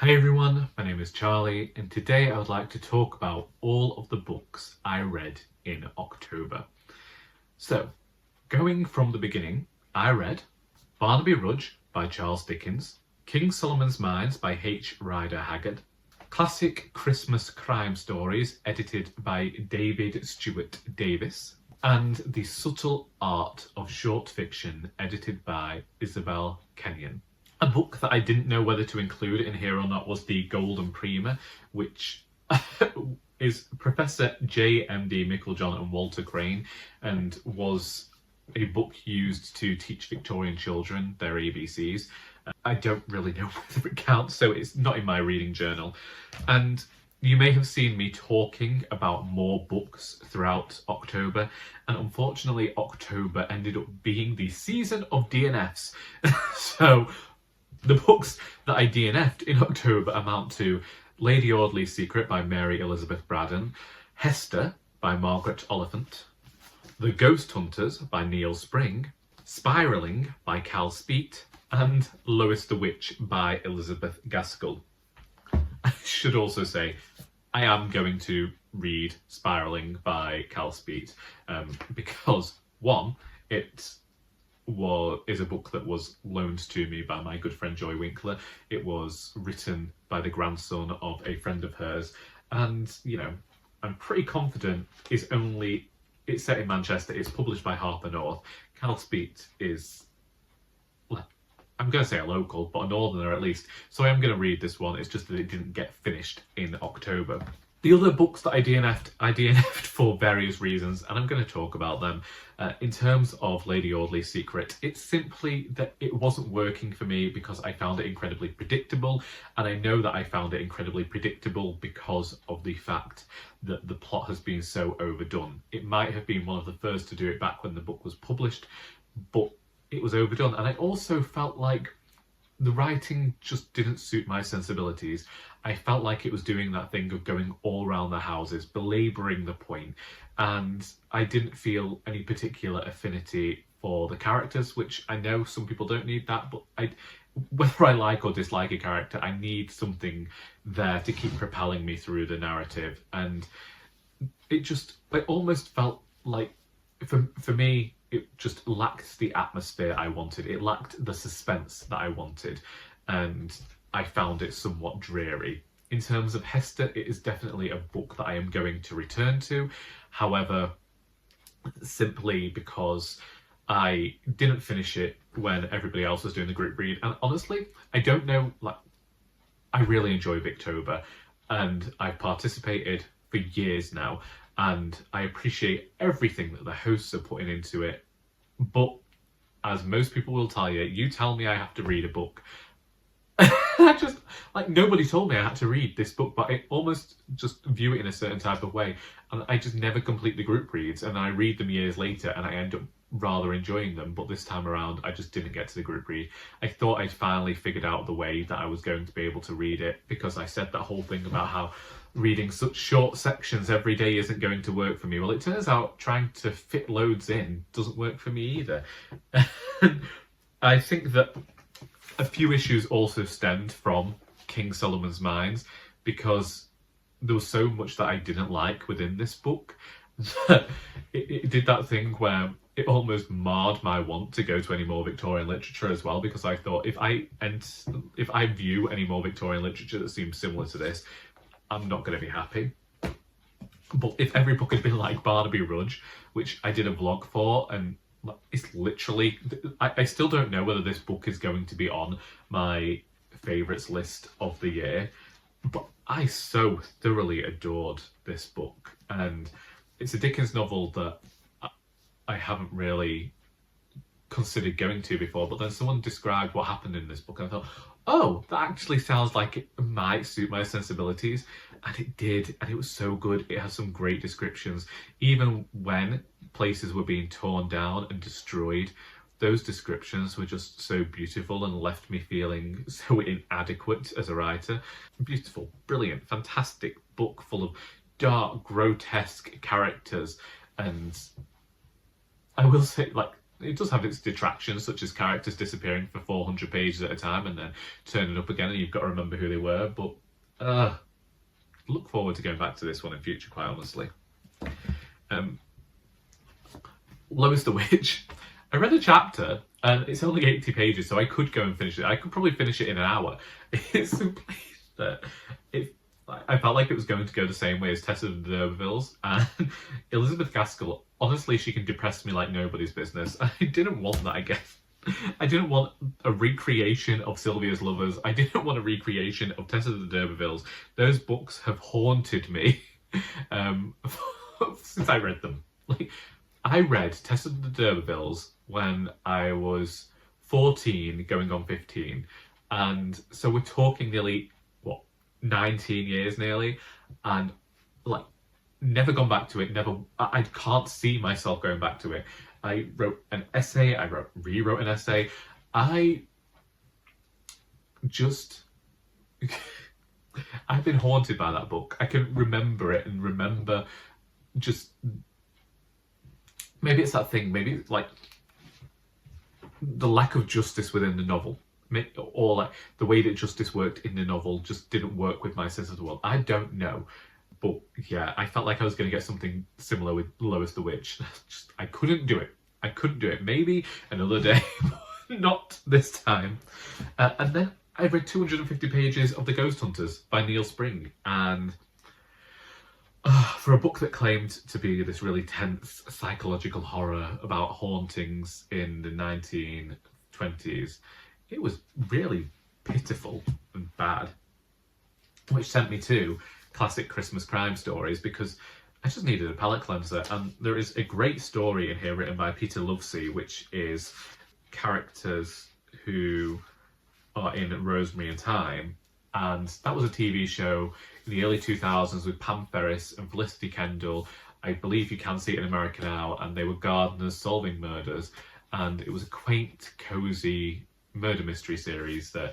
Hi everyone, my name is Charlie, and today I would like to talk about all of the books I read in October. So, going from the beginning, I read Barnaby Rudge by Charles Dickens, King Solomon's Mines by H. Rider Haggard, classic Christmas crime stories edited by Stuart Davies, and The Subtle Art of Short Fiction edited by Isabelle Kenyon. A book that I didn't know whether to include in here or not was The Golden Prima, which is Professor J.M.D. Micklejohn and Walter Crane, and was a book used to teach Victorian children their ABCs. I don't really know whether it counts, so it's not in my reading journal. And you may have seen me talking about more books throughout October, and unfortunately October ended up being the season of DNFs. So the books that I DNF'd in October amount to Lady Audley's Secret by Mary Elizabeth Braddon, Hester by Margaret Oliphant, The Ghost Hunters by Neil Spring, Spiralling by Cal Speet, and Lois the Witch by Elizabeth Gaskell. I should also say I am going to read Spiralling by Cal Speet because, one, is a book that was loaned to me by my good friend Joy Winkler. It was written by the grandson of a friend of hers, and I'm pretty confident it's set in Manchester. It's published by Harper North. Cal Speet is, I'm going to say a local, but a northerner at least. So I am going to read this one. It's just that it didn't get finished in October. The other books that I DNF'd for various reasons, and I'm going to talk about them. In terms of Lady Audley's Secret, it's simply that it wasn't working for me because I found it incredibly predictable, and I know that I found it incredibly predictable because of the fact that the plot has been so overdone. It might have been one of the first to do it back when the book was published, but it was overdone, and I also felt like the writing just didn't suit my sensibilities. I felt like it was doing that thing of going all around the houses, belabouring the point, and I didn't feel any particular affinity for the characters, which I know some people don't need that, but whether I like or dislike a character, I need something there to keep propelling me through the narrative, and it almost felt like, for me, it just lacked the atmosphere I wanted. It lacked the suspense that I wanted, and I found it somewhat dreary. In terms of Hester, it is definitely a book that I am going to return to. However, simply because I didn't finish it when everybody else was doing the group read. And honestly, I don't know, I really enjoy Victober, and I've participated for years now, and I appreciate everything that the hosts are putting into it. But as most people will tell you, you tell me I have to read a book. I just, nobody told me I had to read this book, but I almost just view it in a certain type of way. And I just never complete the group reads, and I read them years later and I end up rather enjoying them. But this time around, I just didn't get to the group read. I thought I'd finally figured out the way that I was going to be able to read it, because I said that whole thing about how reading such short sections every day isn't going to work for me. Well, it turns out trying to fit loads in doesn't work for me either. I think that a few issues also stemmed from King Solomon's Mines, because there was so much that I didn't like within this book that it did that thing where it almost marred my want to go to any more Victorian literature as well, because I thought if I view any more Victorian literature that seems similar to this, I'm not going to be happy. But if every book had been like Barnaby Rudge, which I did a vlog for, and it's literally, I still don't know whether this book is going to be on my favourites list of the year, but I so thoroughly adored this book, and it's a Dickens novel that I haven't really considered going to before, but then someone described what happened in this book and I thought, oh, that actually sounds like it might suit my sensibilities. And it did, and it was so good. It has some great descriptions. Even when places were being torn down and destroyed, those descriptions were just so beautiful and left me feeling so inadequate as a writer. Beautiful, brilliant, fantastic book full of dark, grotesque characters. And I will say, it does have its detractions, such as characters disappearing for 400 pages at a time and then turning up again, and you've got to remember who they were. But look forward to going back to this one in future, quite honestly. Lois the Witch. I read a chapter, and it's only 80 pages, so I could go and finish it. I could probably finish it in an hour. It's simply that I felt like it was going to go the same way as Tessa of the D'Urbervilles, and Elizabeth Gaskell, honestly, she can depress me like nobody's business. I didn't want that, I guess. I didn't want a recreation of Sylvia's Lovers. I didn't want a recreation of Tessa of the D'Urbervilles. Those books have haunted me since I read them. Like, I read Tessa of the D'Urbervilles when I was 14, going on 15, and so we're talking nearly 19 years nearly, and like never gone back to it. Never. I can't see myself going back to it. I wrote an essay. I rewrote an essay. I just I've been haunted by that book. I can remember it and remember just maybe it's that thing. Maybe it's like the lack of justice within the novel. Or like the way that justice worked in the novel just didn't work with my sense of the world. I don't know. But yeah, I felt like I was going to get something similar with Lois the Witch. I couldn't do it. I couldn't do it. Maybe another day, not this time. And then I read 250 pages of The Ghost Hunters by Neil Spring. And for a book that claimed to be this really tense psychological horror about hauntings in the 1920s, it was really pitiful and bad, which sent me to classic Christmas crime stories because I just needed a palate cleanser. And there is a great story in here written by Peter Lovesey, which is characters who are in Rosemary and Thyme. And that was a TV show in the early 2000s with Pam Ferris and Felicity Kendall. I believe you can see it in America now. And they were gardeners solving murders. And it was a quaint, cosy murder mystery series that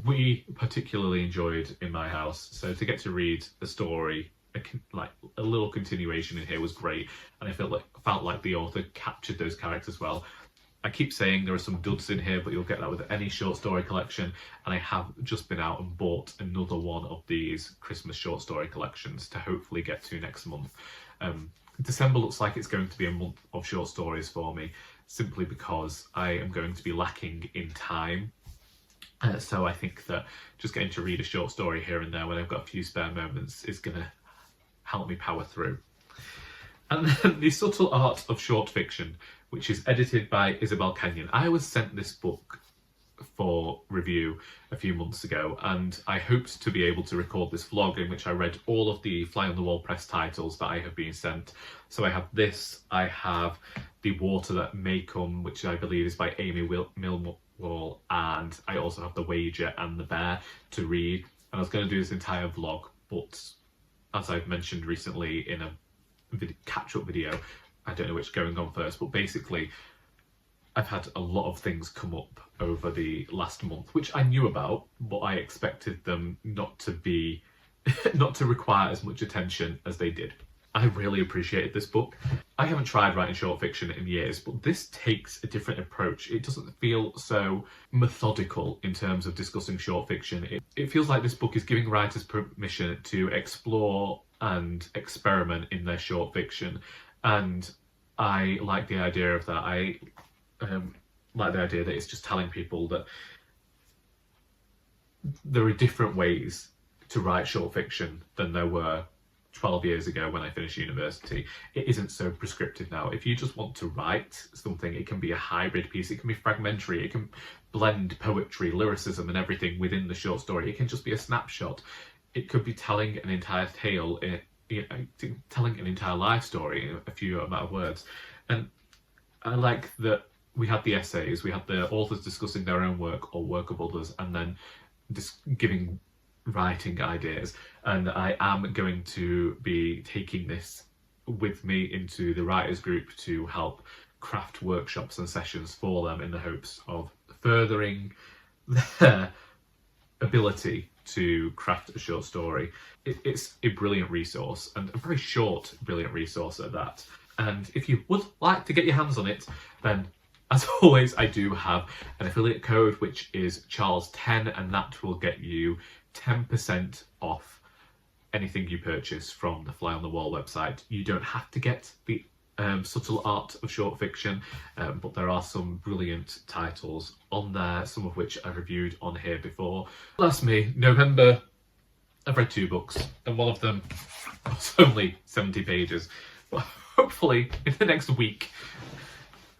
we particularly enjoyed in my house. So to get to read the story, like a little continuation in here, was great, and I felt like the author captured those characters well. I keep saying there are some duds in here, but you'll get that with any short story collection, and I have just been out and bought another one of these Christmas short story collections to hopefully get to next month. December looks like it's going to be a month of short stories for me, simply because I am going to be lacking in time. So I think that just getting to read a short story here and there when I've got a few spare moments is going to help me power through. And then The Subtle Art of Short Fiction, which is edited by Isabelle Kenyon. I was sent this book for review a few months ago, and I hoped to be able to record this vlog in which I read all of the Fly on the Wall press titles that I have been sent. So I have this, I have The Water That May Come, which I believe is by Amy Millwall, and I also have The Wager and The Bear to read. And I was going to do this entire vlog, but as I've mentioned recently in a catch-up video, I don't know which going on first, but basically I've had a lot of things come up over the last month, which I knew about, but I expected them not to require as much attention as they did. I really appreciated this book. I haven't tried writing short fiction in years, but this takes a different approach. It doesn't feel so methodical in terms of discussing short fiction. It feels like this book is giving writers permission to explore and experiment in their short fiction. And I like the idea of that. I like the idea that it's just telling people that there are different ways to write short fiction than there were 12 years ago when I finished university. It isn't so prescriptive now. If you just want to write something, it can be a hybrid piece, it can be fragmentary, it can blend poetry, lyricism and everything within the short story. It can just be a snapshot. It could be telling an entire tale, telling an entire life story in a few amount of words. And I like that we had the essays, we had the authors discussing their own work or work of others, and then just giving writing ideas. And I am going to be taking this with me into the writers group to help craft workshops and sessions for them in the hopes of furthering their ability to craft a short story. It's a brilliant resource, and a very short, brilliant resource at that. And if you would like to get your hands on it, then As always, I do have an affiliate code, which is Charles10, and that will get you 10% off anything you purchase from the Fly on the Wall website. You don't have to get the subtle art of short fiction, but there are some brilliant titles on there, some of which I've reviewed on here before. Last me, November, I've read 2 books, and one of them was only 70 pages. But hopefully, in the next week,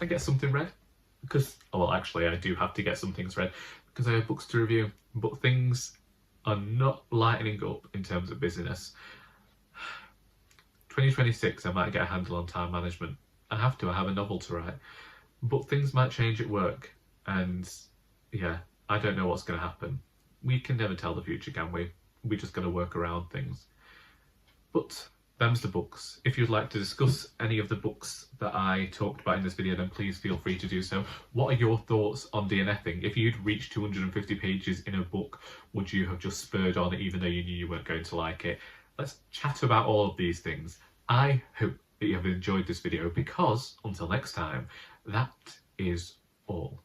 I get something read. Because, well, actually, I do have to get some things read, because I have books to review. But things are not lightening up in terms of busyness. 2026, I might get a handle on time management. I have a novel to write. But things might change at work, and yeah, I don't know what's going to happen. We can never tell the future, can we? We just got to work around things. But them's the books. If you'd like to discuss any of the books that I talked about in this video, then please feel free to do so. What are your thoughts on DNFing? If you'd reached 250 pages in a book, would you have just spurred on even though you knew you weren't going to like it? Let's chat about all of these things. I hope that you have enjoyed this video, because until next time, that is all.